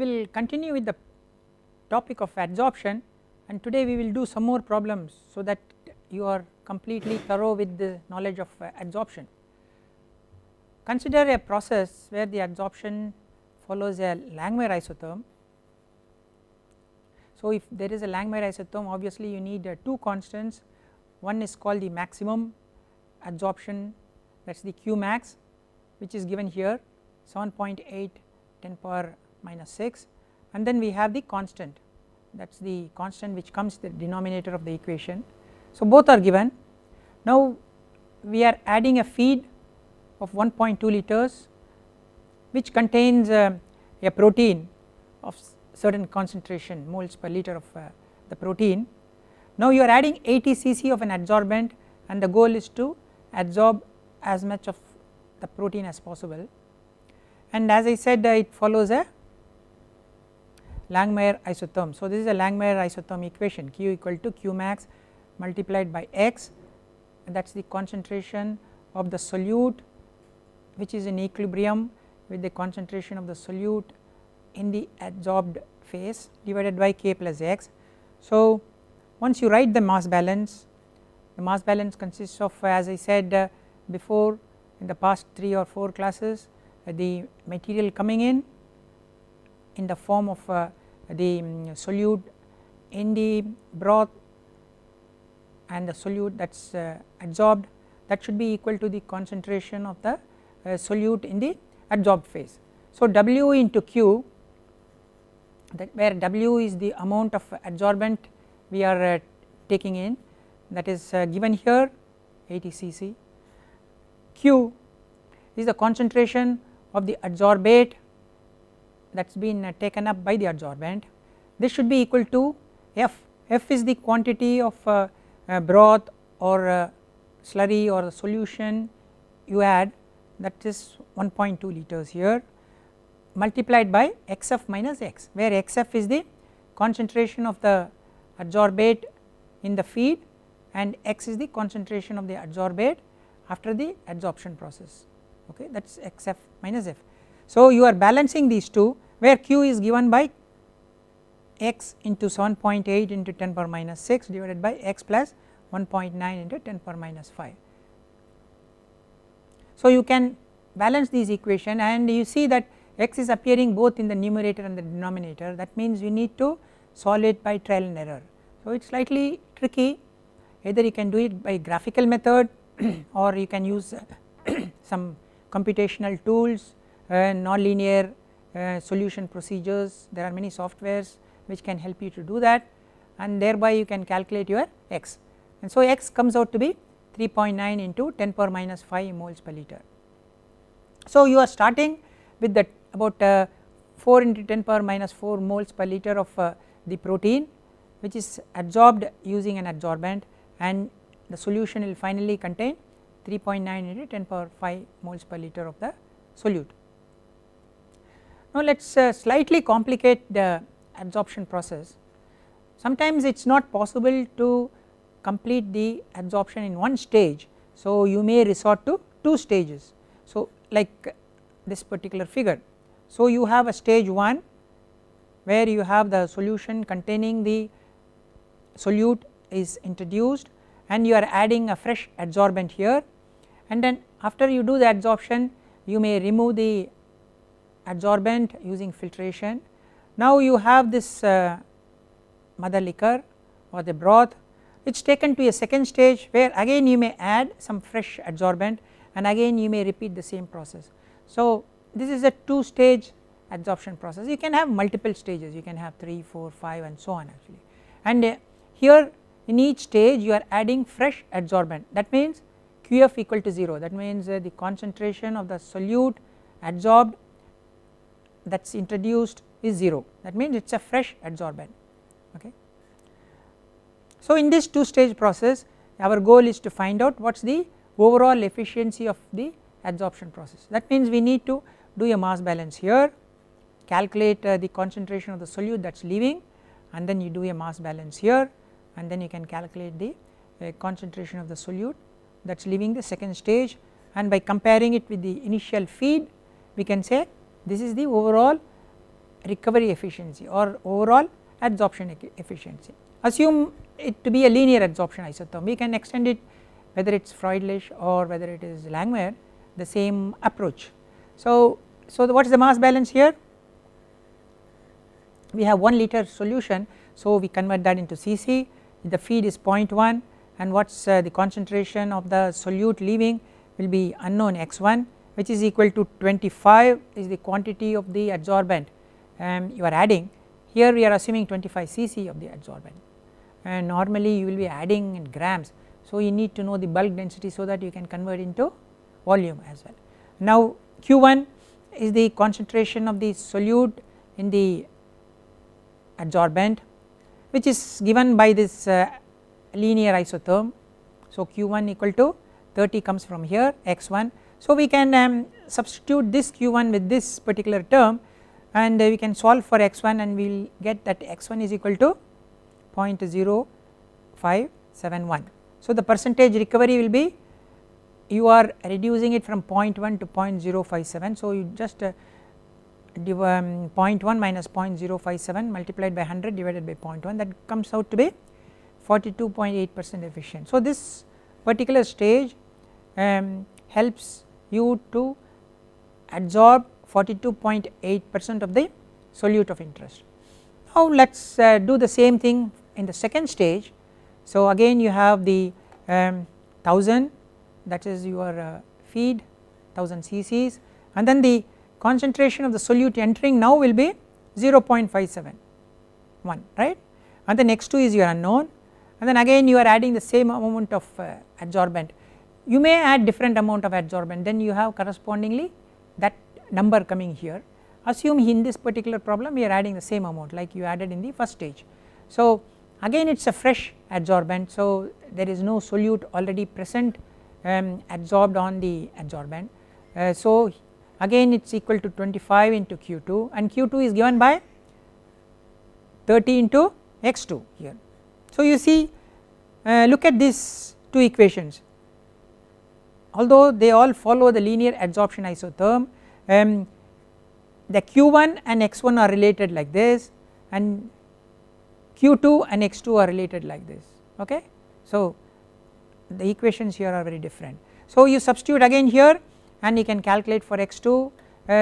will continue with the topic of adsorption, and today we will do some more problems so that you are completely thorough with the knowledge of adsorption. Consider a process where the adsorption follows a Langmuir isotherm. So if there is a Langmuir isotherm, obviously you need two constants. One is called the maximum adsorption, that is the Q max, which is given here 7.8 10 power minus 6, and then we have the constant, that is the constant which comes the denominator of the equation. So both are given. Now we are adding a feed of 1.2 liters which contains a protein of certain concentration, moles per liter of the protein. Now you are adding 80 cc of an adsorbent, and the goal is to adsorb as much of the protein as possible, and as I said it follows a Langmuir isotherm. So this is a Langmuir isotherm equation, Q equal to Q max multiplied by X, and that is the concentration of the solute which is in equilibrium with the concentration of the solute in the adsorbed phase divided by K plus X. So once you write the mass balance, the mass balance consists of, as I said before in the past 3 or 4 classes, the material coming in the form of the solute in the broth and the solute that is adsorbed, that should be equal to the concentration of the solute in the adsorbed phase. So W into Q, that where W is the amount of adsorbent we are taking in, that is given here 80 cc. Q is the concentration of the adsorbate that has been taken up by the adsorbent. This should be equal to F. F is the quantity of broth or slurry or solution you add, that is 1.2 liters here, multiplied by Xf minus X, where Xf is the concentration of the adsorbate in the feed and X is the concentration of the adsorbate after the adsorption process, okay, that is Xf minus F. So you are balancing these two, where Q is given by X into 7.8 into 10 power minus 6 divided by X plus 1.9 into 10 power minus 5. So you can balance these equation, and you see that X is appearing both in the numerator and the denominator, that means you need to solve it by trial and error. So it is slightly tricky, either you can do it by graphical method or you can use some computational tools, non-linear solution procedures. There are many softwares which can help you to do that, and thereby you can calculate your X, and so X comes out to be 3.9 into 10 power minus 5 moles per liter. So you are starting with that about 4 into 10 power minus 4 moles per liter of the protein which is adsorbed using an adsorbent, and the solution will finally contain 3.9 into 10 power 5 moles per liter of the solute. Now let us slightly complicate the adsorption process. Sometimes it is not possible to complete the adsorption in one stage, so you may resort to 2 stages. So like this particular figure, so you have a stage 1 where you have the solution containing the solute is introduced and you are adding a fresh adsorbent here, and then after you do the adsorption you may remove the adsorbent using filtration. Now you have this mother liquor or the broth, it is taken to a second stage where again you may add some fresh adsorbent and again you may repeat the same process. So this is a 2 stage adsorption process. You can have multiple stages, you can have 3, 4, 5 and so on actually, and here in each stage you are adding fresh adsorbent, that means Qf equal to 0, that means the concentration of the solute adsorbed that is introduced is 0, that means it is a fresh adsorbent, okay. So in this 2 stage process our goal is to find out what is the overall efficiency of the adsorption process. That means we need to do a mass balance here, calculate the concentration of the solute that is leaving, and then you do a mass balance here, and then you can calculate the concentration of the solute that is leaving the second stage, and by comparing it with the initial feed we can say this is the overall recovery efficiency or overall adsorption efficiency. Assume it to be a linear adsorption isotherm, we can extend it whether it is Freudlich or whether it is Langmuir, the same approach. So what is the mass balance here? We have 1 liter solution, so we convert that into Cc, the feed is 0.1 and what is the concentration of the solute leaving will be unknown x1, which is equal to 25 is the quantity of the adsorbent you are adding. Here we are assuming 25 cc of the adsorbent, and normally you will be adding in grams, so you need to know the bulk density so that you can convert into volume as well. Now Q1 is the concentration of the solute in the adsorbent, which is given by this linear isotherm. So Q1 equal to 30 comes from here x1. So we can substitute this Q1 with this particular term and we can solve for x1 and we will get that x1 is equal to 0.0571. So the percentage recovery will be, you are reducing it from 0.1 to 0.057, so you just 0.1 minus 0.057 multiplied by 100 divided by 0.1, that comes out to be 42.8% efficient. So this particular stage helps you to adsorb 42.8% of the solute of interest. Now let us do the same thing in the second stage. So again you have the 1000, that is your feed 1000 cc's, and then the concentration of the solute entering now will be 0.571, right, and the next 2 is your unknown, and then again you are adding the same amount of adsorbent. You may add different amount of adsorbent, then you have correspondingly that number coming here. Assume in this particular problem we are adding the same amount like you added in the first stage. So again it is a fresh adsorbent, so there is no solute already present adsorbed on the adsorbent. So again it is equal to 25 into Q2, and Q2 is given by 30 into x2 here. So you see, look at these two equations, although they all follow the linear adsorption isotherm, the Q1 and x1 are related like this and Q2 and x2 are related like this, okay. So the equations here are very different. So you substitute again here and you can calculate for x2,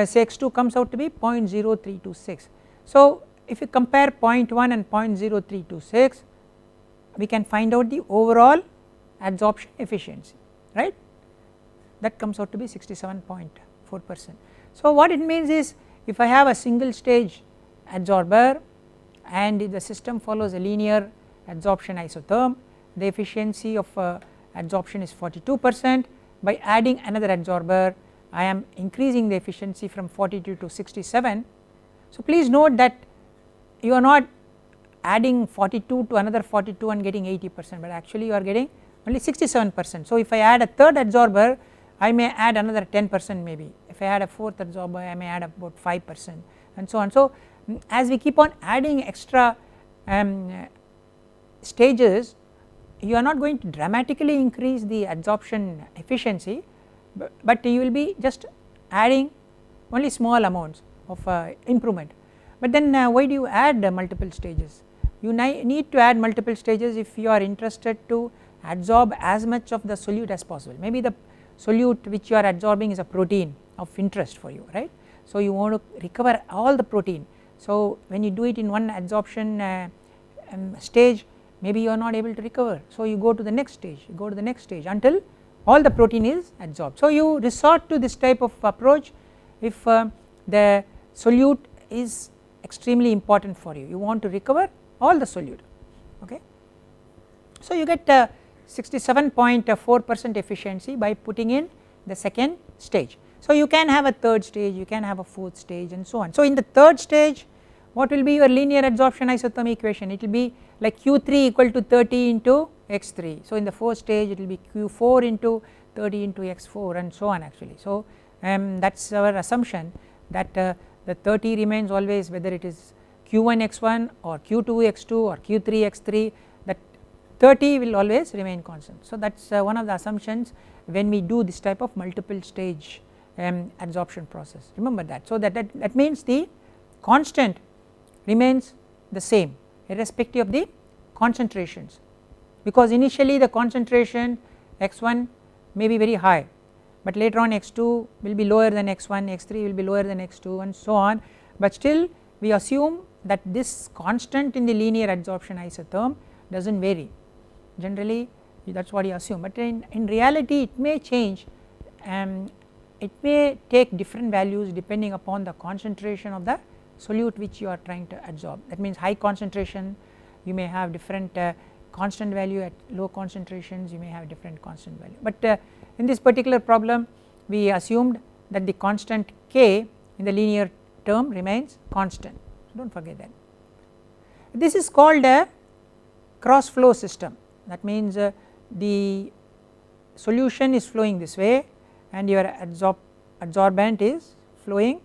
say x2 comes out to be 0.0326. So if you compare 0.1 and 0.0326, we can find out the overall adsorption efficiency, right, that comes out to be 67.4%. So what it means is, if I have a single stage adsorber and the system follows a linear adsorption isotherm, the efficiency of adsorption is 42%. By adding another adsorber I am increasing the efficiency from 42 to 67. So please note that you are not adding 42 to another 42 and getting 80%, but actually you are getting only 67%. So if I add a third adsorber I may add another 10% maybe, if I add a fourth adsorber I may add about 5% and so on. So as we keep on adding extra stages, you are not going to dramatically increase the adsorption efficiency, but you will be just adding only small amounts of improvement. But then why do you add multiple stages? You need to add multiple stages if you are interested to adsorb as much of the solute as possible. Maybe the solute which you are adsorbing is a protein of interest for you, right. So you want to recover all the protein. So when you do it in one adsorption stage, maybe you are not able to recover, so you go to the next stage, you go to the next stage until all the protein is adsorbed. So you resort to this type of approach if the solute is extremely important for you, you want to recover all the solute, okay. So you get 67.4% efficiency by putting in the second stage. So you can have a third stage, you can have a fourth stage and so on. So in the third stage, what will be your linear adsorption isotherm equation? It will be like Q3 equal to 30 into x3. So in the fourth stage it will be Q4 into 30 into x4 and so on actually. So that is our assumption that the 30 remains always, whether it is Q1 x1 or Q2 x2 or Q3 x3, that 30 will always remain constant. So that is one of the assumptions when we do this type of multiple stage adsorption process, remember that. So that means the constant remains the same irrespective of the concentrations, because initially the concentration x1 may be very high, but later on x2 will be lower than x1, x3 will be lower than x2 and so on, but still we assume that this constant in the linear adsorption isotherm does not vary, generally that is what you assume, but in reality it may change, it may take different values depending upon the concentration of the solute which you are trying to adsorb. That means high concentration you may have different constant value, at low concentrations you may have different constant value, but in this particular problem we assumed that the constant k in the linear term remains constant, so do not forget that. This is called a cross flow system, that means the solution is flowing this way and your adsorbent is flowing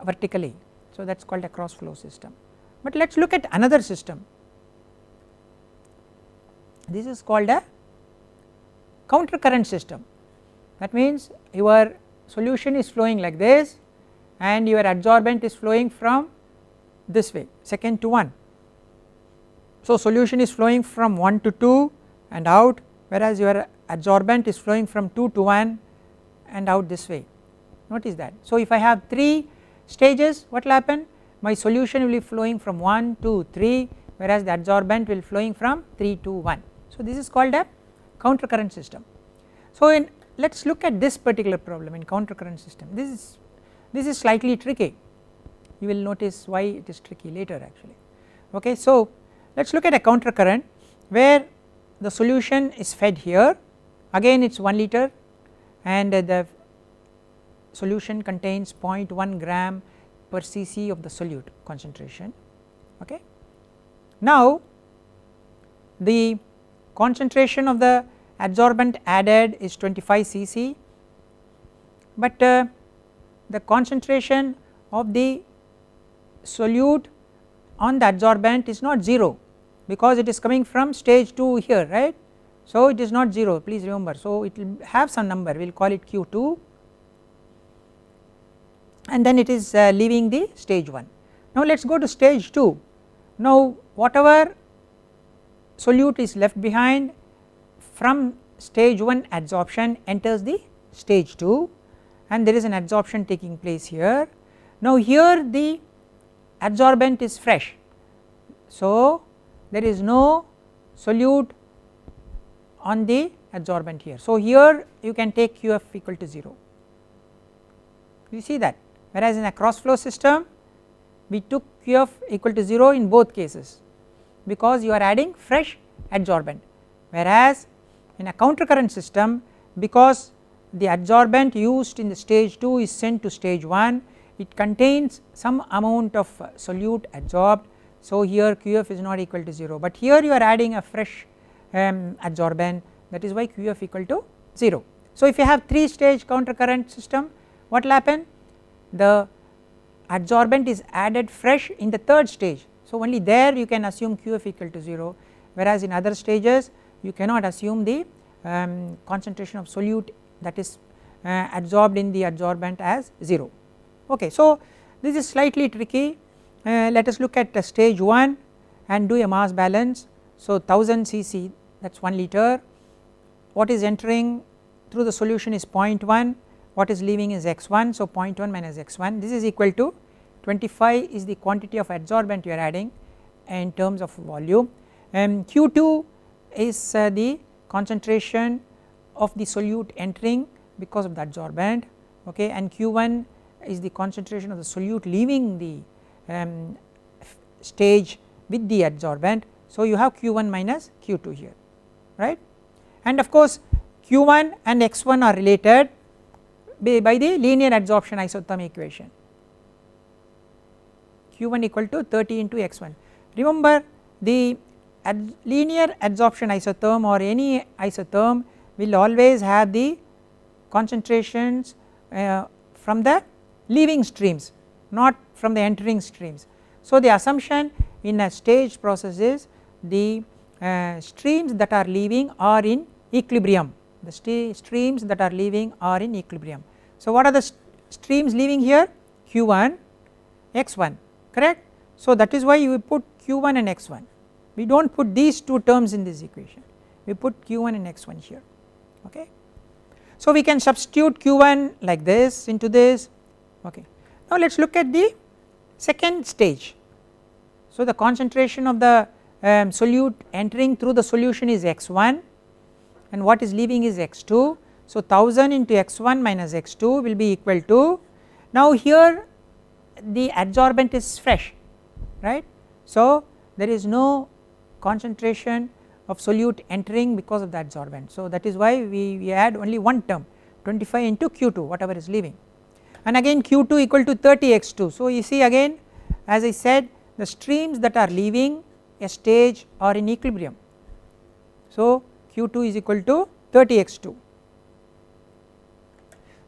vertically, so that is called a cross flow system. But let us look at another system, this is called a counter current system, that means your solution is flowing like this and your adsorbent is flowing from this way, second to 1. So solution is flowing from 1 to 2 and out, whereas your adsorbent is flowing from 2 to 1 and out this way, notice that. So if I have 3 stages, what will happen, my solution will be flowing from 1 to 3, whereas the adsorbent will be flowing from 3 to 1. So this is called a counter current system. So let us look at this particular problem in counter current system. This is slightly tricky, you will notice why it is tricky later actually. Okay, so let us look at a counter current where the solution is fed here, again it is 1 liter and the solution contains 0.1 gram per cc of the solute concentration. Okay. Now the concentration of the adsorbent added is 25 cc, but the concentration of the solute on the adsorbent is not 0, because it is coming from stage 2 here, right. So it is not 0, please remember, so it will have some number, we will call it Q2 and then it is leaving the stage 1. Now let us go to stage 2. Now whatever solute is left behind from stage 1 adsorption enters the stage 2 and there is an adsorption taking place here. Now here the adsorbent is fresh, so there is no solute on the adsorbent here, so here you can take QF equal to 0, you see that, whereas in a cross flow system we took QF equal to 0 in both cases because you are adding fresh adsorbent, whereas in a counter current system because the adsorbent used in the stage 2 is sent to stage 1, it contains some amount of solute adsorbed, so here QF is not equal to 0, but here you are adding a fresh adsorbent, that is why QF equal to 0. So if you have 3 stage counter current system, what will happen, the adsorbent is added fresh in the 3rd stage, so only there you can assume QF equal to 0, whereas in other stages you cannot assume the concentration of solute that is adsorbed in the adsorbent as 0. Okay, so this is slightly tricky, let us look at stage 1 and do a mass balance. So 1000 cc, that is 1 liter, what is entering through the solution is 0.1, what is leaving is x1, so 0.1 minus x1, this is equal to 25 is the quantity of adsorbent you are adding in terms of volume, and Q2 is the concentration of the solute entering because of the adsorbent, okay, and Q1 is the concentration of the solute leaving the stage with the adsorbent. So you have Q1 minus Q2 here, right, and of course Q1 and x1 are related by the linear adsorption isotherm equation, Q1 equal to 30 into x1. Remember the linear adsorption isotherm or any isotherm will always have the concentrations from the leaving streams, not from the entering streams. So the assumption in a staged process is the streams that are leaving are in equilibrium, the streams that are leaving are in equilibrium. So what are the streams leaving here, Q1, x1, correct. So that is why you put q1 and x1, we do not put these two terms in this equation, we put q1 and x1 here, okay. So we can substitute q1 like this into this, okay. Now let us look at the second stage. So the concentration of the solute entering through the solution is x1 and what is leaving is x2. So 1000 into x1 minus x2 will be equal to, now here the adsorbent is fresh, right. So there is no concentration of solute entering because of the adsorbent. So that is why we add only one term 25 into q2 whatever is leaving, and again q2 equal to 30 x2. So you see again as I said the streams that are leaving a stage are in equilibrium. So q2 is equal to 30 x2.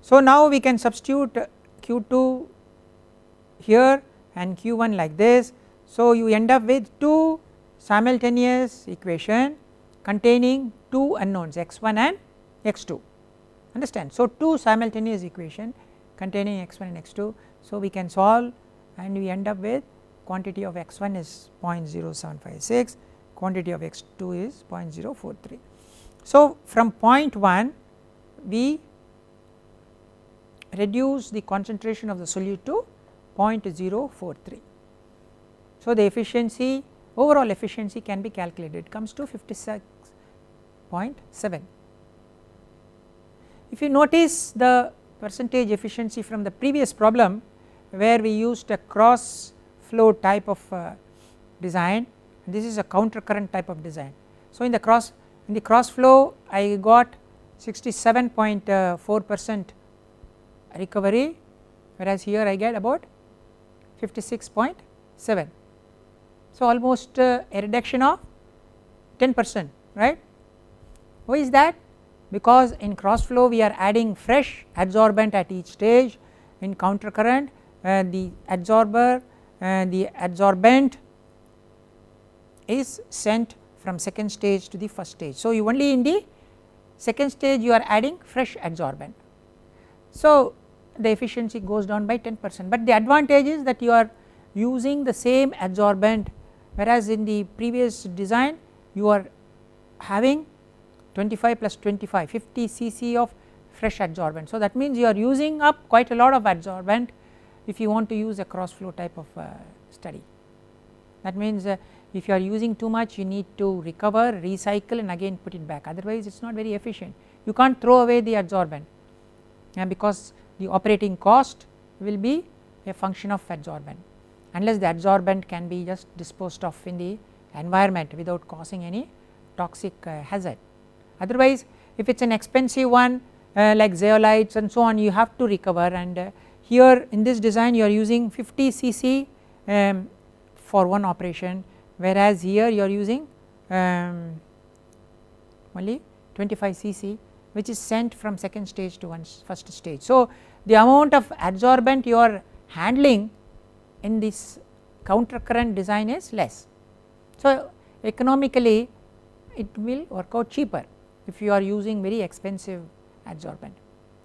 So now we can substitute q2 here and q1 like this. So you end up with two simultaneous equation containing two unknowns x1 and x2, understand. So two simultaneous equation containing x1 and x2. So we can solve and we end up with quantity of x1 is 0.0756, quantity of x2 is 0.043. So from point 1 we reduce the concentration of the solute to 0.043. So the efficiency, overall efficiency can be calculated, it comes to 56.7. If you notice the percentage efficiency from the previous problem where we used a cross flow type of design, this is a counter current type of design. So in the cross flow I got 67.4% recovery, whereas here I get about 56.7. So almost a reduction of 10%, right. Why is that? Because in cross flow we are adding fresh adsorbent at each stage, in counter current the adsorber the adsorbent is sent from second stage to the first stage. So you only in the second stage you are adding fresh adsorbent. So the efficiency goes down by 10%, but the advantage is that you are using the same adsorbent, whereas in the previous design you are having 25 plus 25 50 cc of fresh adsorbent. So that means you are using up quite a lot of adsorbent if you want to use a cross flow type of study. That means if you are using too much you need to recover, recycle and again put it back, otherwise it is not very efficient. You can't throw away the adsorbent because the operating cost will be a function of adsorbent, unless the adsorbent can be just disposed of in the environment without causing any toxic hazard. Otherwise if it is an expensive one like zeolites and so on, you have to recover, and here in this design you are using 50 cc for one operation, whereas here you are using only 25 cc which is sent from second stage to first stage. So the amount of adsorbent you are handling in this counter current design is less. So economically it will work out cheaper if you are using very expensive adsorbent,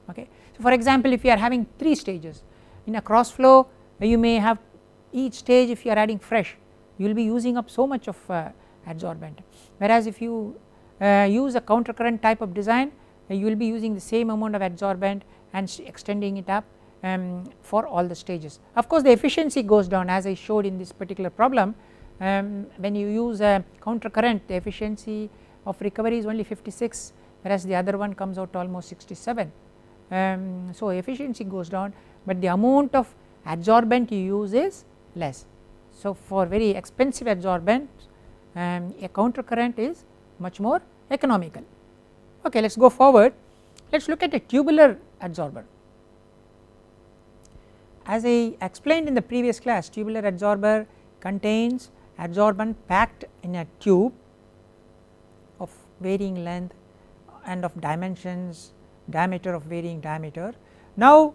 okay. So for example if you are having 3 stages in a cross flow, you may have each stage if you are adding fresh you will be using up so much of adsorbent, whereas if you use a counter current type of design you will be using the same amount of adsorbent and extending it up for all the stages. Of course the efficiency goes down, as I showed in this particular problem. When you use a counter current the efficiency of recovery is only 56, whereas the other one comes out to almost 67. So efficiency goes down, but the amount of adsorbent you use is less. So for very expensive adsorbent a counter current is much more economical. Okay, let us go forward. Let us look at a tubular adsorber. As I explained in the previous class, tubular adsorber contains adsorbent packed in a tube of varying length and of dimensions, diameter of varying diameter. Now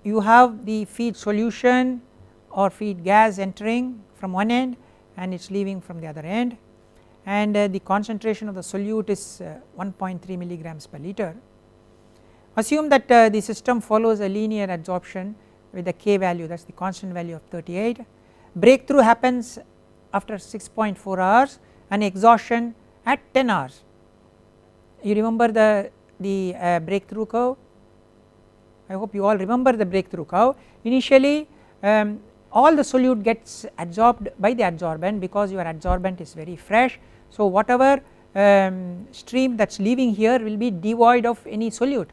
you have the feed solution or feed gas entering from one end and it is leaving from the other end, and the concentration of the solute is 1.3 milligrams per liter. Assume that the system follows a linear adsorption with the K value, that is the constant value of 38, breakthrough happens after 6.4 hours and exhaustion at 10 hours. You remember the breakthrough curve? I hope you all remember the breakthrough curve. Initially all the solute gets adsorbed by the adsorbent because your adsorbent is very fresh. So whatever stream that is leaving here will be devoid of any solute,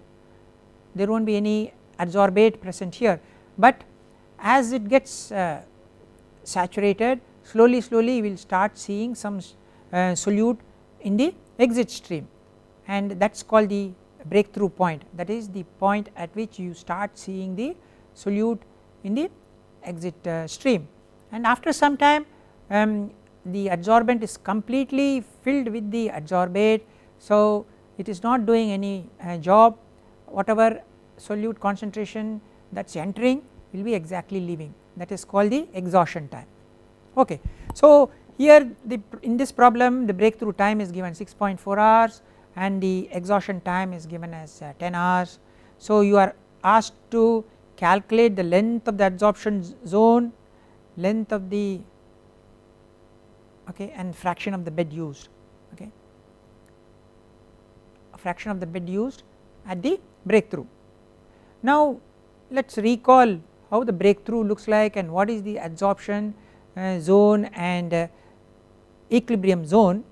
there will not be any adsorbate present here, but as it gets saturated, slowly you will start seeing some solute in the exit stream, and that is called the breakthrough point. That is the point at which you start seeing the solute in the exit stream, and after some time the adsorbent is completely filled with the adsorbate. So it is not doing any job, whatever solute concentration that is entering will be exactly leaving, that is called the exhaustion time. Okay. So here in this problem the breakthrough time is given 6.4 hours and the exhaustion time is given as 10 hours. So you are asked to calculate the length of the adsorption zone, length of the and fraction of the bed used, fraction of the bed used at the breakthrough. Now let us recall how the breakthrough looks like and what is the adsorption zone and equilibrium zone.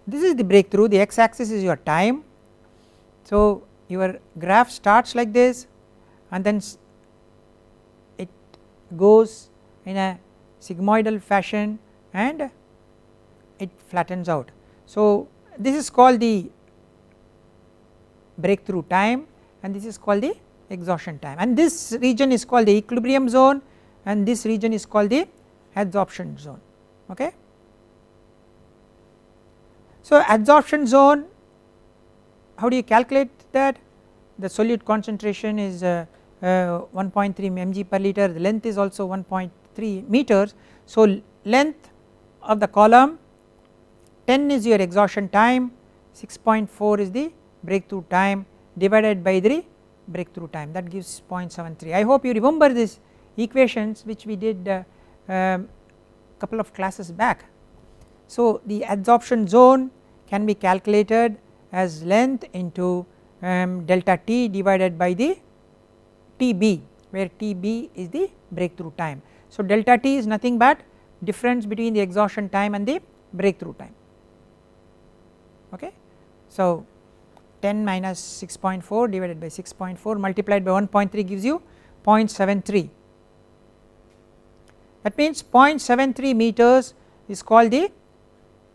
This is the breakthrough, the x axis is your time. So your graph starts like this and then it goes in a sigmoidal fashion and it flattens out. So this is called the breakthrough time and this is called the exhaustion time, and this region is called the equilibrium zone and this region is called the adsorption zone. Okay. So adsorption zone, how do you calculate that? The solute concentration is 1.3 mg per liter, the length is also 1.3 meters. So length of the column, 10 is your exhaustion time, 6.4 is the breakthrough time divided by the breakthrough time, that gives 0.73. I hope you remember these equations which we did couple of classes back. So the adsorption zone can be calculated as length into delta t divided by the Tb, where Tb is the breakthrough time. So delta t is nothing but difference between the exhaustion time and the breakthrough time. Okay. So 10 minus 6.4 divided by 6.4 multiplied by 1.3 gives you 0.73. That means 0.73 meters is called the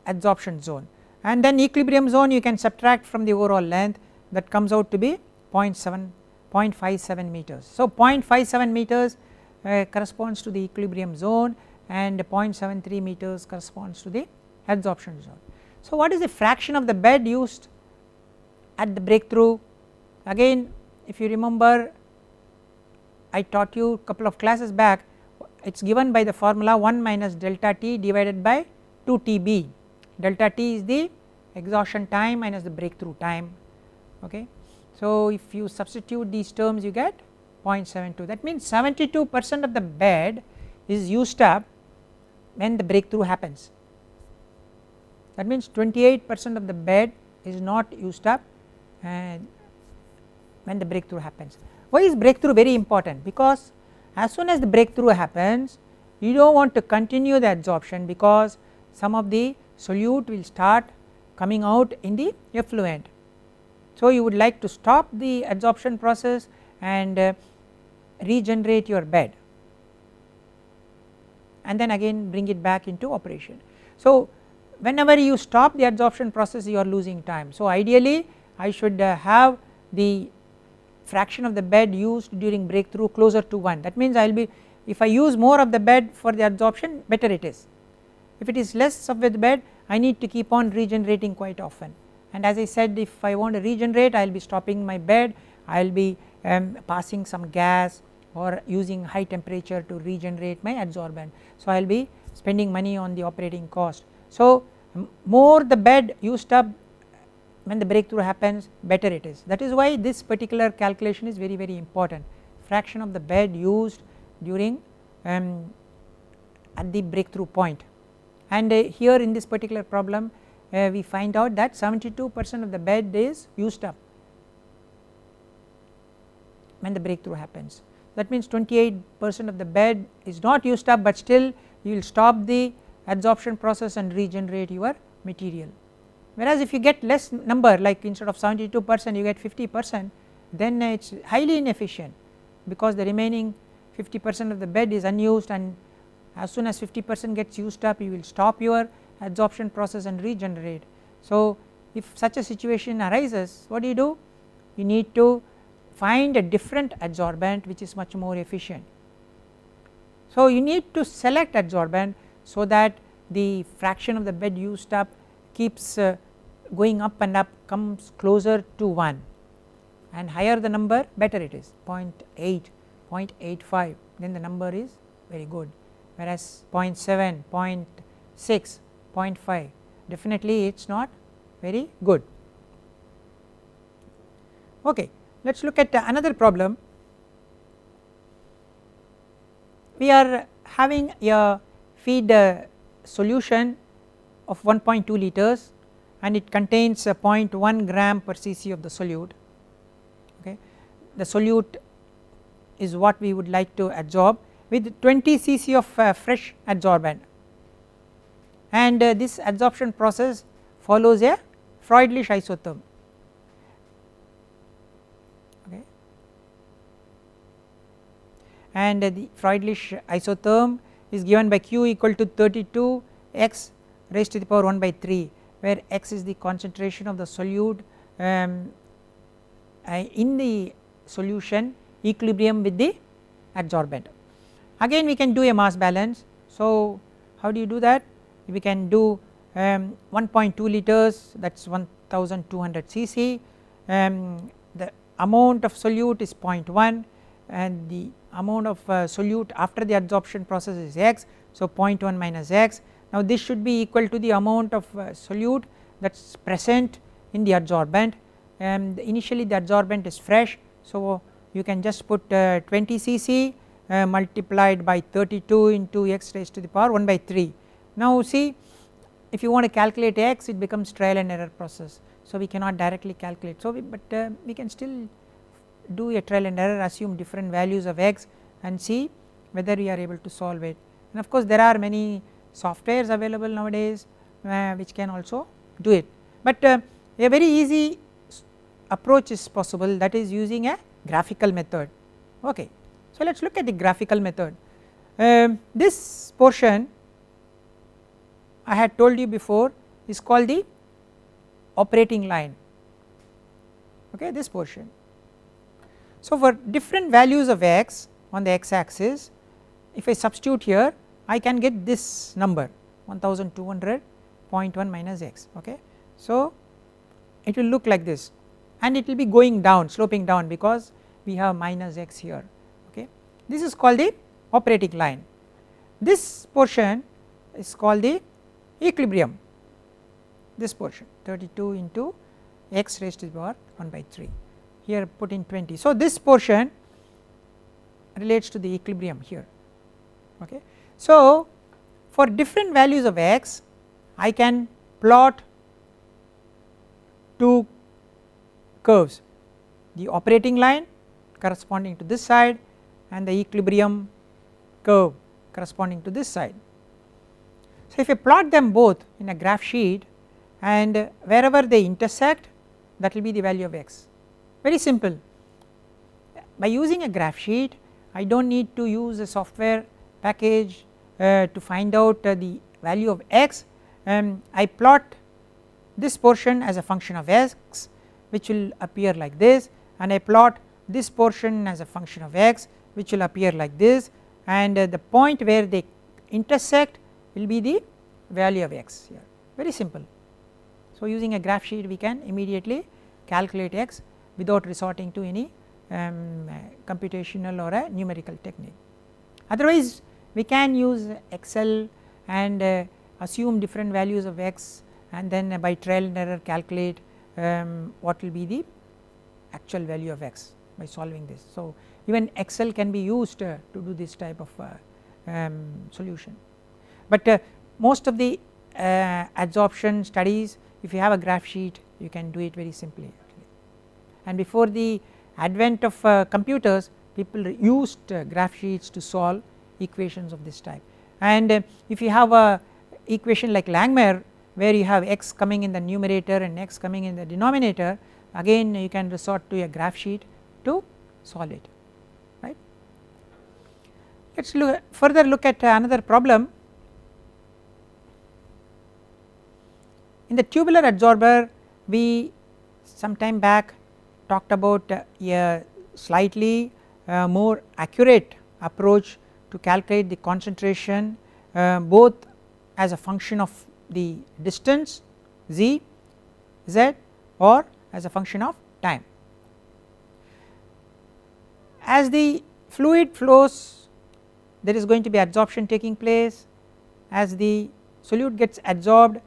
adsorption zone, and then equilibrium zone you can subtract from the overall length, that comes out to be 0.57 meters. So 0.57 meters corresponds to the equilibrium zone and 0.73 meters corresponds to the adsorption zone. So what is the fraction of the bed used at the breakthrough? Again, if you remember, I taught you a couple of classes back, it is given by the formula 1 minus delta t divided by 2 Tb. Delta t is the exhaustion time minus the breakthrough time. Okay. So if you substitute these terms you get 0.72, that means 72% of the bed is used up when the breakthrough happens. That means 28% of the bed is not used up and when the breakthrough happens. Why is breakthrough very important? Because as soon as the breakthrough happens you do not want to continue the adsorption because some of the solute will start coming out in the effluent. So you would like to stop the adsorption process and regenerate your bed and then again bring it back into operation. So whenever you stop the adsorption process you are losing time. So ideally I should have the fraction of the bed used during breakthrough closer to 1, that means I will be, if I use more of the bed for the adsorption better it is. If it is less of the bed I need to keep on regenerating quite often, and as I said, if I want to regenerate I will be stopping my bed, I will be passing some gas or using high temperature to regenerate my adsorbent. So I will be spending money on the operating cost. So more the bed used up when the breakthrough happens better it is. That is why this particular calculation is very important, fraction of the bed used during at the breakthrough point, and here in this particular problem we find out that 72% of the bed is used up when the breakthrough happens. That means 28% of the bed is not used up, but still you will stop the adsorption process and regenerate your material. Whereas if you get less number, like instead of 72% you get 50%, then it is highly inefficient, because the remaining 50% of the bed is unused, and as soon as 50% gets used up you will stop your adsorption process and regenerate. So if such a situation arises, what do? You need to find a different adsorbent which is much more efficient. So you need to select adsorbent so that the fraction of the bed used up keeps going up and up, comes closer to 1, and higher the number better it is, 0.8, 0.85, then the number is very good, whereas 0.7, 0.6, 0.5 definitely it is not very good. Okay, let us look at another problem. We are having a feed solution of 1.2 liters and it contains 0.1 gram per cc of the solute. Okay. The solute is what we would like to adsorb with 20 cc of fresh adsorbent, and this adsorption process follows a Freudlich isotherm. Okay. And the Freudlich isotherm is given by Q equal to 32 x raised to the power 1 by 3, where x is the concentration of the solute in the solution equilibrium with the adsorbent. Again we can do a mass balance. So how do you do that? We can do 1.2 liters, that is 1200 cc, the amount of solute is 0.1 and the amount of solute after the adsorption process is x, so 0.1 minus x. Now this should be equal to the amount of solute that is present in the adsorbent, and initially the adsorbent is fresh, so you can just put 20 cc multiplied by 32 into x raised to the power 1 by 3. Now see, if you want to calculate x it becomes trial and error process, so we cannot directly calculate, so but we can still do a trial and error, assume different values of x and see whether we are able to solve it. And of course there are many softwares available nowadays which can also do it, but a very easy approach is possible, that is using a graphical method. Okay. So let us look at the graphical method. This portion I had told you before is called the operating line. Okay, this portion. So for different values of x on the x axis, if I substitute here I can get this number 1200.1 minus x. Okay. So it will look like this and it will be going down, sloping down, because we have minus x here. Okay. This is called the operating line. This portion is called the equilibrium, this portion 32 into x raised to the power 1 by 3, here put in 20. So this portion relates to the equilibrium here. Okay. So for different values of x I can plot two curves, the operating line corresponding to this side and the equilibrium curve corresponding to this side. So if I plot them both in a graph sheet and wherever they intersect, that will be the value of x. Very simple. By using a graph sheet I do not need to use a software package to find out the value of x. I plot this portion as a function of x which will appear like this, and I plot this portion as a function of x which will appear like this, and the point where they intersect will be the value of x here. Very simple. So using a graph sheet we can immediately calculate x without resorting to any computational or a numerical technique. Otherwise we can use Excel and assume different values of x and then by trial and error calculate what will be the actual value of x by solving this. So even Excel can be used to do this type of solution. But most of the adsorption studies, if you have a graph sheet, you can do it very simply actually. And before the advent of computers, people used graph sheets to solve equations of this type. And if you have a equation like Langmuir, where you have x coming in the numerator and x coming in the denominator, again you can resort to a graph sheet to solve it, right. Let us further look at another problem. In the tubular adsorber, we some time back talked about a slightly more accurate approach to calculate the concentration both as a function of the distance z, z, or as a function of time. As the fluid flows, there is going to be adsorption taking place. As the solute gets adsorbed,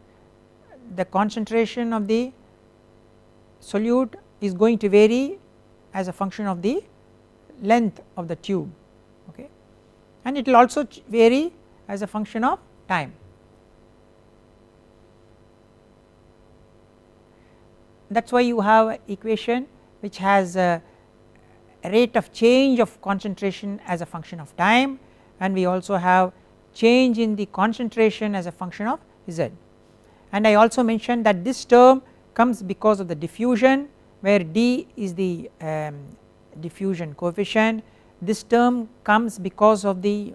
the concentration of the solute is going to vary as a function of the length of the tube, okay, and it will also vary as a function of time. That is why you have an equation which has a rate of change of concentration as a function of time, and we also have change in the concentration as a function of z. And I also mentioned that this term comes because of the diffusion, where d is the diffusion coefficient. This term comes because of the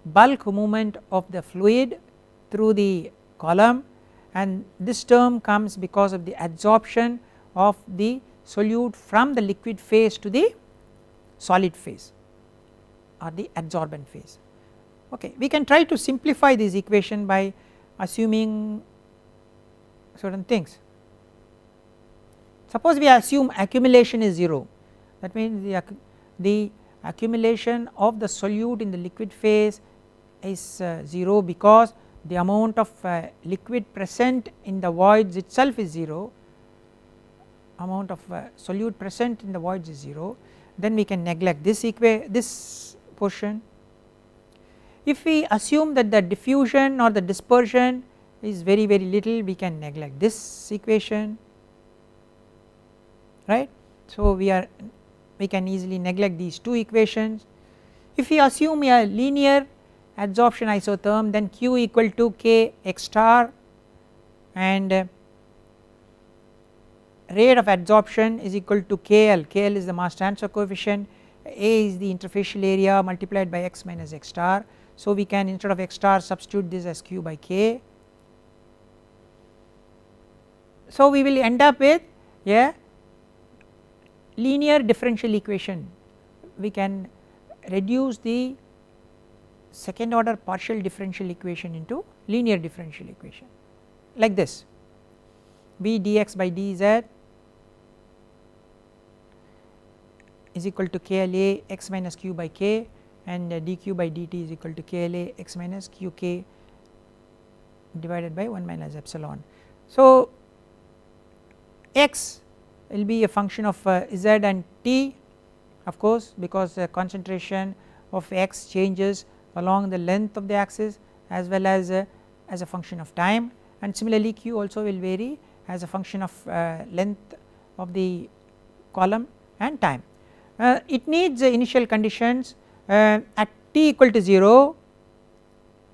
bulk movement of the fluid through the column, and this term comes because of the adsorption of the solute from the liquid phase to the solid phase or the adsorbent phase. Okay, we can try to simplify this equation by assuming certain things. Suppose we assume accumulation is 0, that means the accumulation of the solute in the liquid phase is 0 because the amount of liquid present in the voids itself is 0, amount of solute present in the voids is 0, then we can neglect this portion. If we assume that the diffusion or the dispersion is very little, we can neglect this equation, right. So we can easily neglect these two equations. If we assume a linear adsorption isotherm, then Q equal to K x star, and rate of adsorption is equal to KL. KL is the mass transfer coefficient, A is the interfacial area multiplied by x minus x star. So we can, instead of x star, substitute this as Q by K. So we will end up with a linear differential equation. We can reduce the second order partial differential equation into linear differential equation like this: b dx by dz is equal to KLA x minus q by k, and dq by dt is equal to KLA x minus qk divided by 1 minus epsilon. So x will be a function of z and t, of course, because the concentration of x changes along the length of the axis as well as a function of time, and similarly q also will vary as a function of length of the column and time. It needs initial conditions at t equal to 0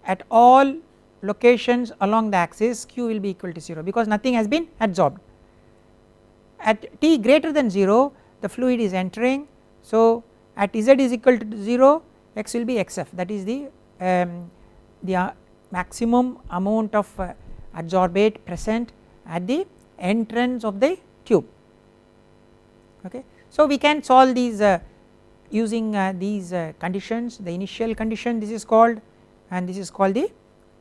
at all locations along the axis q will be equal to 0 because nothing has been adsorbed. At t greater than 0 the fluid is entering, so at z is equal to 0 x will be xf, that is the maximum amount of adsorbate present at the entrance of the tube. Okay. So we can solve these using these conditions. The initial condition this is called, and this is called the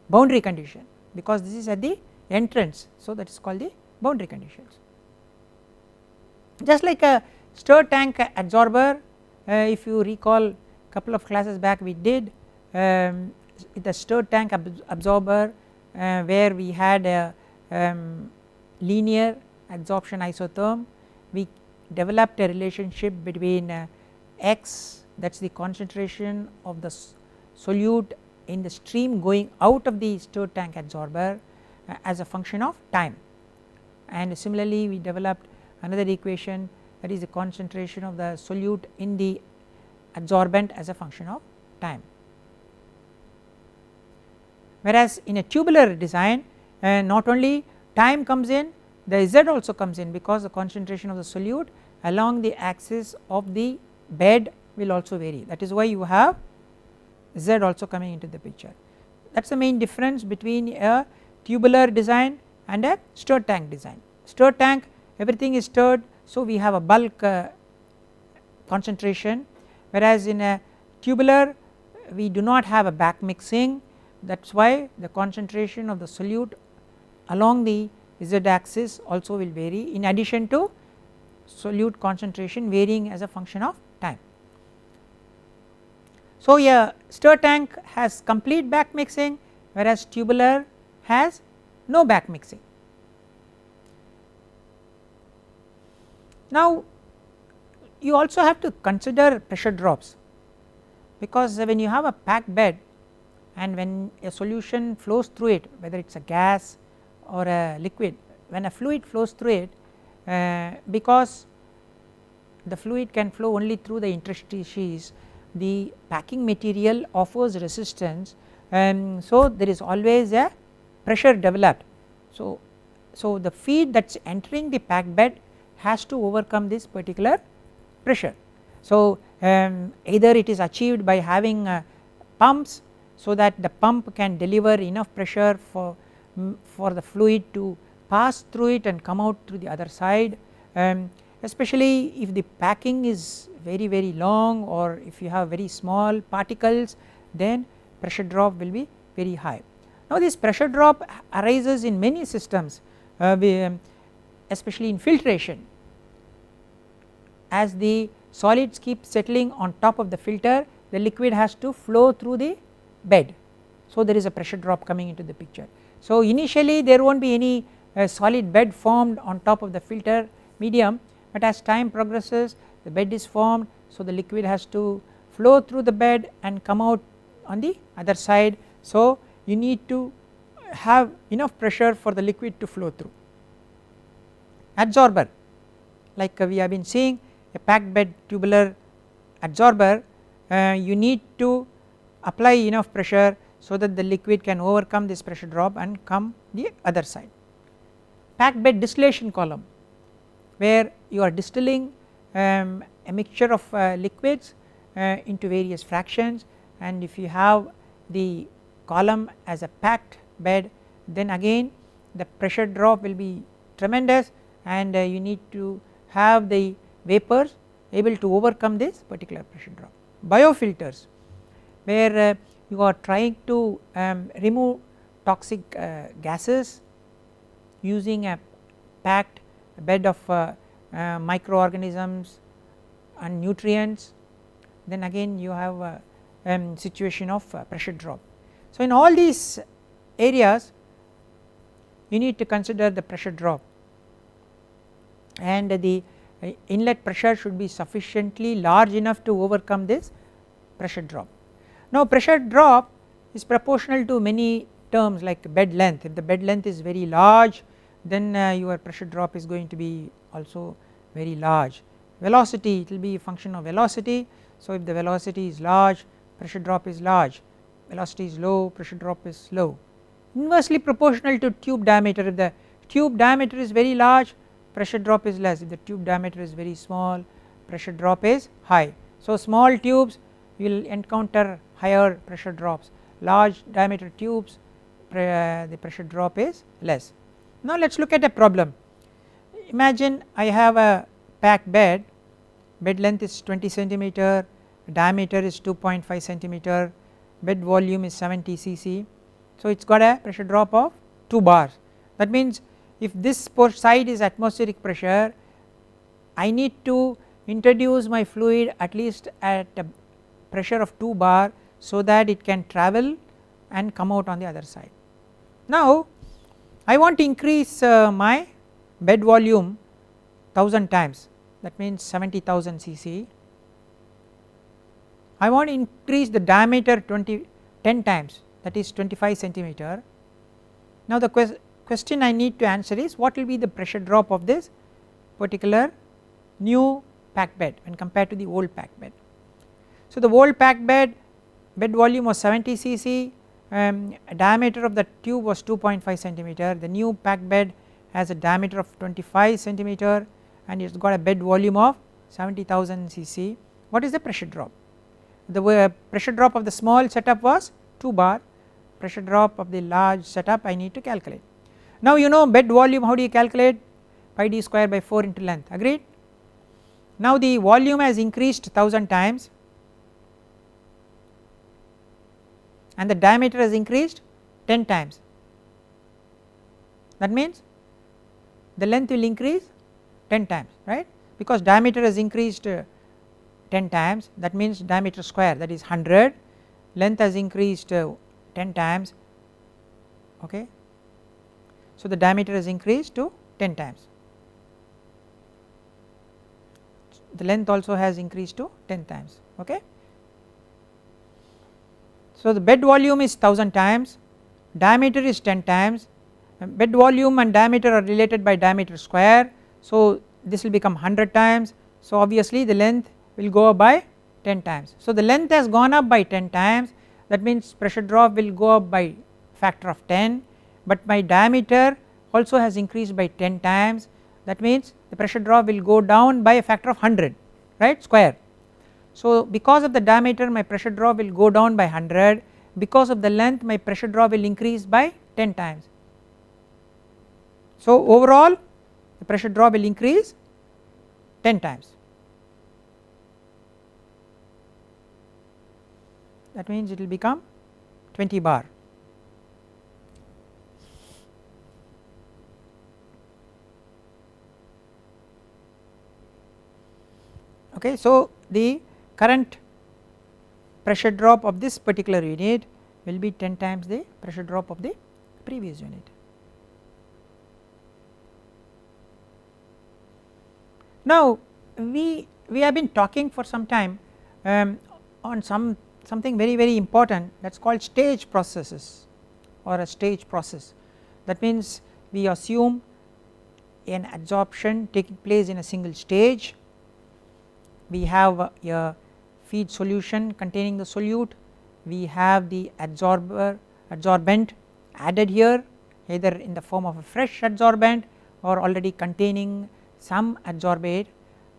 boundary condition because this is at the entrance, so that is called the boundary conditions. Just like a stir tank adsorber, if you recall couple of classes back we did the stir tank absorber where we had a linear adsorption isotherm. We developed a relationship between X, that is the concentration of the solute in the stream going out of the stirred tank adsorber as a function of time, and similarly we developed another equation, that is the concentration of the solute in the adsorbent as a function of time. Whereas in a tubular design not only time comes in, the Z also comes in, because the concentration of the solute along the axis of the bed will also vary. That is why you have Z also coming into the picture. That is the main difference between a tubular design and a stirred tank design. Stirred tank, everything is stirred, so we have a bulk concentration, whereas in a tubular we do not have a back mixing. That is why the concentration of the solute along the Z axis also will vary, in addition to solute concentration varying as a function of time. So a stirred tank has complete back mixing, whereas tubular has no back mixing. Now you also have to consider pressure drops, because when you have a packed bed and when a solution flows through it, whether it is a gas or a liquid, when a fluid flows through it, because the fluid can flow only through the interstices, the packing material offers resistance, so there is always a pressure developed. So the feed that is entering the packed bed has to overcome this particular pressure. So either it is achieved by having pumps, so that the pump can deliver enough pressure for the fluid to pass through it and come out through the other side, especially if the packing is very long, or if you have very small particles, then pressure drop will be very high. Now this pressure drop arises in many systems, especially in filtration. As the solids keep settling on top of the filter, the liquid has to flow through the bed, so there is a pressure drop coming into the picture. So initially there will not be any solid bed formed on top of the filter medium, but as time progresses the bed is formed, so the liquid has to flow through the bed and come out on the other side. So you need to have enough pressure for the liquid to flow through. Adsorber, like we have been seeing, a packed bed tubular adsorber, you need to apply enough pressure so that the liquid can overcome this pressure drop and come the other side. Packed bed distillation column, where you are distilling a mixture of liquids into various fractions, and if you have the column as a packed bed, then again the pressure drop will be tremendous, and you need to have the vapors able to overcome this particular pressure drop. Biofilters, where you are trying to remove toxic gases using a packed bed of microorganisms and nutrients, then again you have a situation of pressure drop. So in all these areas you need to consider the pressure drop, and the inlet pressure should be sufficiently large enough to overcome this pressure drop. Now pressure drop is proportional to many terms like bed length. If the bed length is very large, then your pressure drop is going to be also very large. Velocity, it will be a function of velocity. So if the velocity is large, pressure drop is large, velocity is low, pressure drop is low. Inversely proportional to tube diameter. If the tube diameter is very large, pressure drop is less. If the tube diameter is very small, pressure drop is high. So small tubes will encounter higher pressure drops, large diameter tubes the pressure drop is less. Now let us look at a problem. Imagine I have a packed bed, bed length is 20 centimeter, diameter is 2.5 centimeter, bed volume is 70 cc. So it has got a pressure drop of 2 bars. That means if this side is atmospheric pressure, I need to introduce my fluid at least at a pressure of 2 bar, so that it can travel and come out on the other side. Now I want to increase my bed volume 1000 times, that means 70,000 cc. I want to increase the diameter 10 times, that is 25 centimeter. Now the question I need to answer is what will be the pressure drop of this particular new packed bed when compared to the old packed bed. So the old packed bed volume was 70 cc, diameter of the tube was 2.5 centimeter, the new packed bed has a diameter of 25 centimeter and it has got a bed volume of 70,000 cc. What is the pressure drop? The pressure drop of the small setup was 2 bar, pressure drop of the large setup I need to calculate. Now you know bed volume, how do you calculate? Pi d square by 4 into length, agreed. Now the volume has increased 1000 times and the diameter has increased 10 times, that means the length will increase 10 times, right, because diameter has increased 10 times, that means diameter square, that is 100, length has increased 10 times, okay. So the diameter has increased to 10 times, the length also has increased to 10 times, okay. So the bed volume is 1000 times, diameter is 10 times, bed volume and diameter are related by diameter square, so this will become 100 times, so obviously the length will go up by 10 times. So the length has gone up by 10 times, that means pressure drop will go up by factor of 10, but my diameter also has increased by 10 times, that means the pressure drop will go down by a factor of 100, right, square. So because of the diameter my pressure drop will go down by 100, because of the length my pressure drop will increase by 10 times. So overall the pressure drop will increase 10 times, that means it will become 20 bar. Okay, so the current pressure drop of this particular unit will be 10 times the pressure drop of the previous unit. Now we have been talking for some time on something very important, that is called stage processes or a stage process. That means we assume an adsorption taking place in a single stage, we have a feed solution containing the solute, we have the adsorbent added here either in the form of a fresh adsorbent or already containing some adsorbate,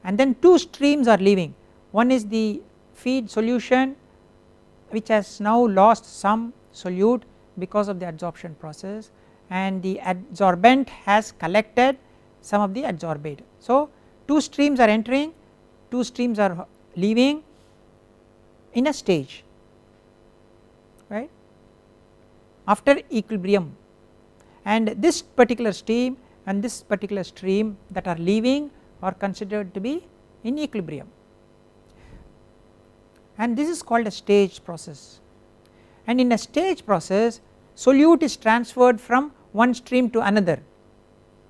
and then two streams are leaving. One is the feed solution which has now lost some solute because of the adsorption process, and the adsorbent has collected some of the adsorbate. So two streams are entering, two streams are leaving in a stage, right, after equilibrium, and this particular stream and this particular stream that are leaving are considered to be in equilibrium, and this is called a stage process. And in a stage process solute is transferred from one stream to another.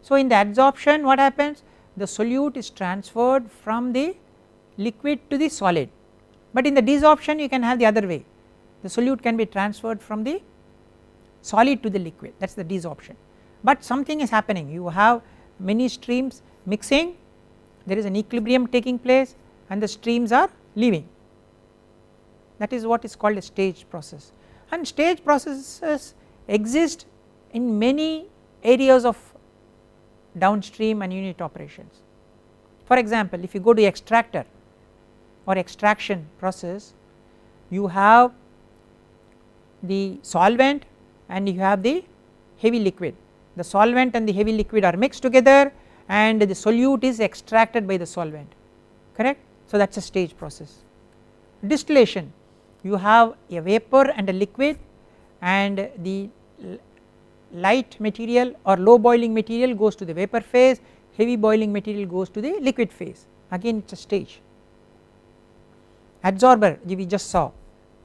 So in the adsorption what happens, the solute is transferred from the liquid to the solid, but in the desorption you can have the other way, the solute can be transferred from the solid to the liquid, that is the desorption. But something is happening, you have many streams mixing, there is an equilibrium taking place and the streams are leaving, that is what is called a stage process. And stage processes exist in many areas of downstream and unit operations. For example, if you go to extractor or extraction process, you have the solvent and you have the heavy liquid, the solvent and the heavy liquid are mixed together and the solute is extracted by the solvent, correct. So that is a stage process. Distillation, you have a vapor and a liquid, and the light material or low boiling material goes to the vapor phase, heavy boiling material goes to the liquid phase, again it is a stage. Adsorber we just saw,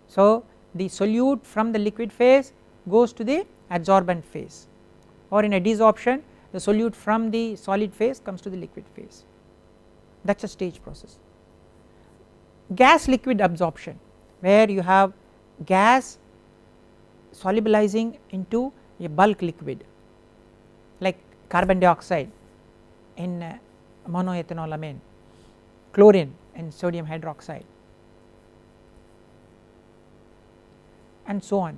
so the solute from the liquid phase goes to the adsorbent phase, or in a desorption the solute from the solid phase comes to the liquid phase, that is a stage process. Gas liquid absorption, where you have gas solubilizing into a bulk liquid like carbon dioxide in monoethanolamine, chlorine in sodium hydroxide, and so on.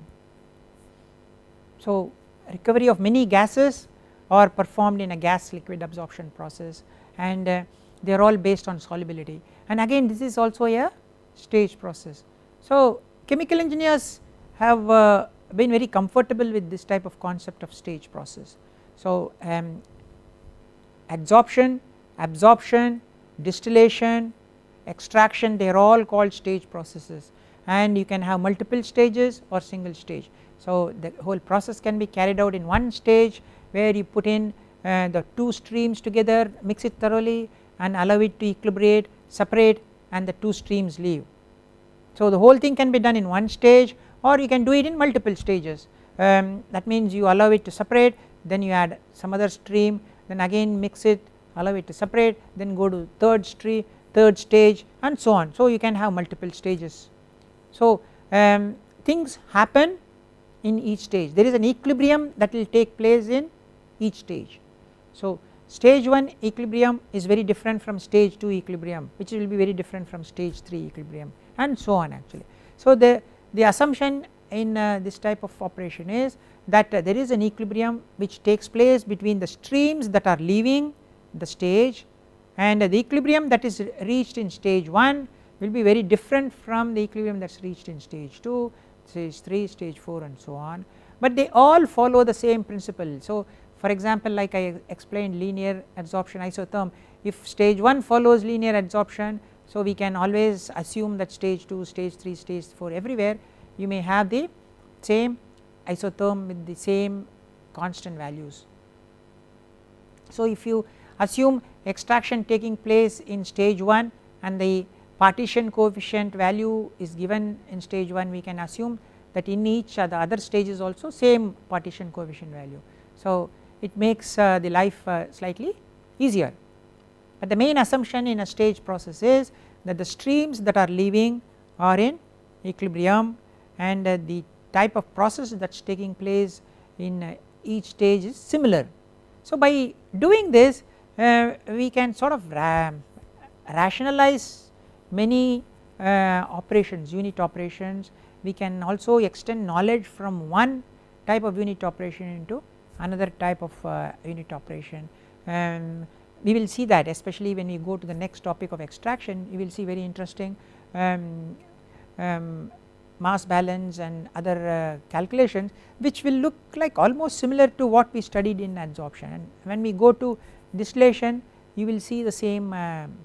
So recovery of many gases are performed in a gas liquid absorption process, and they are all based on solubility, and again this is also a stage process. So chemical engineers have been very comfortable with this type of concept of stage process. So adsorption, absorption, distillation, extraction, they are all called stage processes, and you can have multiple stages or single stage. So the whole process can be carried out in one stage where you put in the two streams together, mix it thoroughly and allow it to equilibrate, separate, and the two streams leave. So the whole thing can be done in one stage, or you can do it in multiple stages. That means you allow it to separate, then you add some other stream, then again mix it, allow it to separate, then go to third stage, and so on. So you can have multiple stages. So things happen in each stage, there is an equilibrium that will take place in each stage. So stage 1 equilibrium is very different from stage 2 equilibrium, which will be very different from stage 3 equilibrium, and so on actually. So the assumption in this type of operation is that there is an equilibrium which takes place between the streams that are leaving the stage, and the equilibrium that is reached in stage 1 will be very different from the equilibrium that is reached in stage 2, stage 3, stage 4, and so on, but they all follow the same principle. So for example, like I explained linear adsorption isotherm, if stage 1 follows linear adsorption, so we can always assume that stage 2, stage 3, stage 4, everywhere you may have the same isotherm with the same constant values. So if you assume extraction taking place in stage 1 and the partition coefficient value is given in stage 1, we can assume that in each of the other stages also same partition coefficient value. So it makes the life slightly easier, but the main assumption in a stage process is that the streams that are leaving are in equilibrium, and the type of process that is taking place in each stage is similar. So by doing this we can sort of rationalize many operations, unit operations. We can also extend knowledge from one type of unit operation into another type of unit operation. We will see that, especially when we go to the next topic of extraction, you will see very interesting mass balance and other calculations which will look like almost similar to what we studied in adsorption, and when we go to distillation you will see the same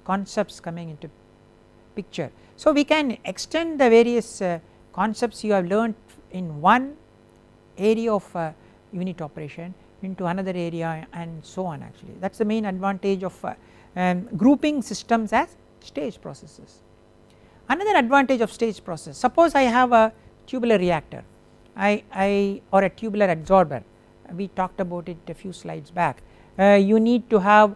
concepts coming into picture. So we can extend the various concepts you have learnt in one area of unit operation into another area, and so on. Actually that is the main advantage of grouping systems as stage processes. Another advantage of stage process, suppose I have a tubular reactor or a tubular adsorber, we talked about it a few slides back. You need to have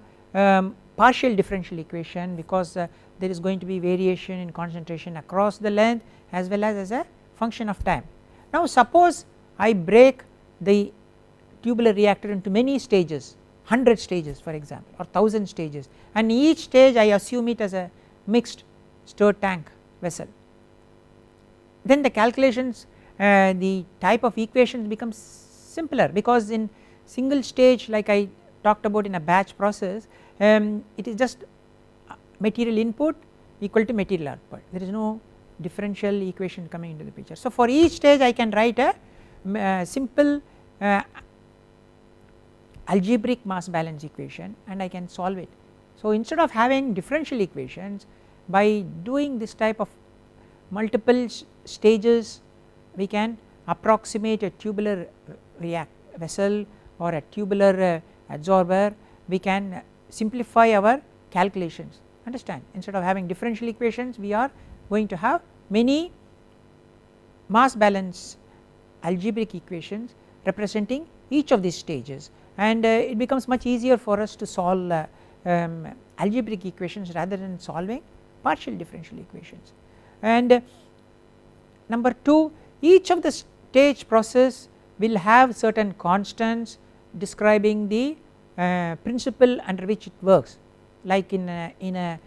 partial differential equation because there is going to be variation in concentration across the length as well as a function of time. Now suppose I break the tubular reactor into many stages, 100 stages for example, or 1000 stages, and each stage I assume it as a mixed stir tank vessel, then the calculations, the type of equations becomes simpler, because in single stage like I talked about in a batch process, it is just material input equal to material output, there is no differential equation coming into the picture. So for each stage I can write a simple algebraic mass balance equation and I can solve it. So instead of having differential equations, by doing this type of multiple stages we can approximate a tubular vessel or a tubular adsorber, we can simplify our calculations, understand. Instead of having differential equations we are going to have many mass balance algebraic equations representing each of these stages, and it becomes much easier for us to solve algebraic equations rather than solving partial differential equations. And number 2, each of the stage process will have certain constants describing the principle under which it works, like in a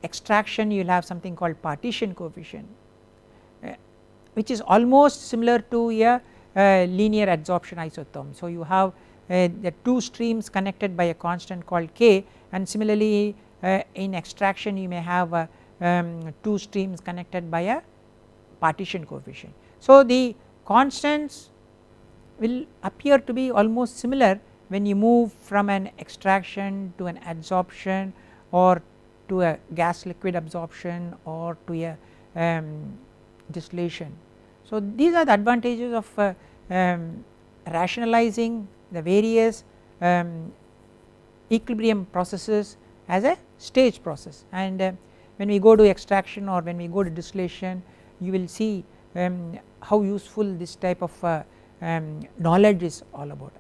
extraction you will have something called partition coefficient, which is almost similar to a linear adsorption isotherm. So you have the 2 streams connected by a constant called K, and similarly in extraction you may have 2 streams connected by a partition coefficient. So the constants will appear to be almost similar when you move from an extraction to an adsorption, or to a gas liquid absorption, or to a distillation. So these are the advantages of rationalizing the various equilibrium processes as a stage process, and when we go to extraction or when we go to distillation, you will see how useful this type of knowledge is all about.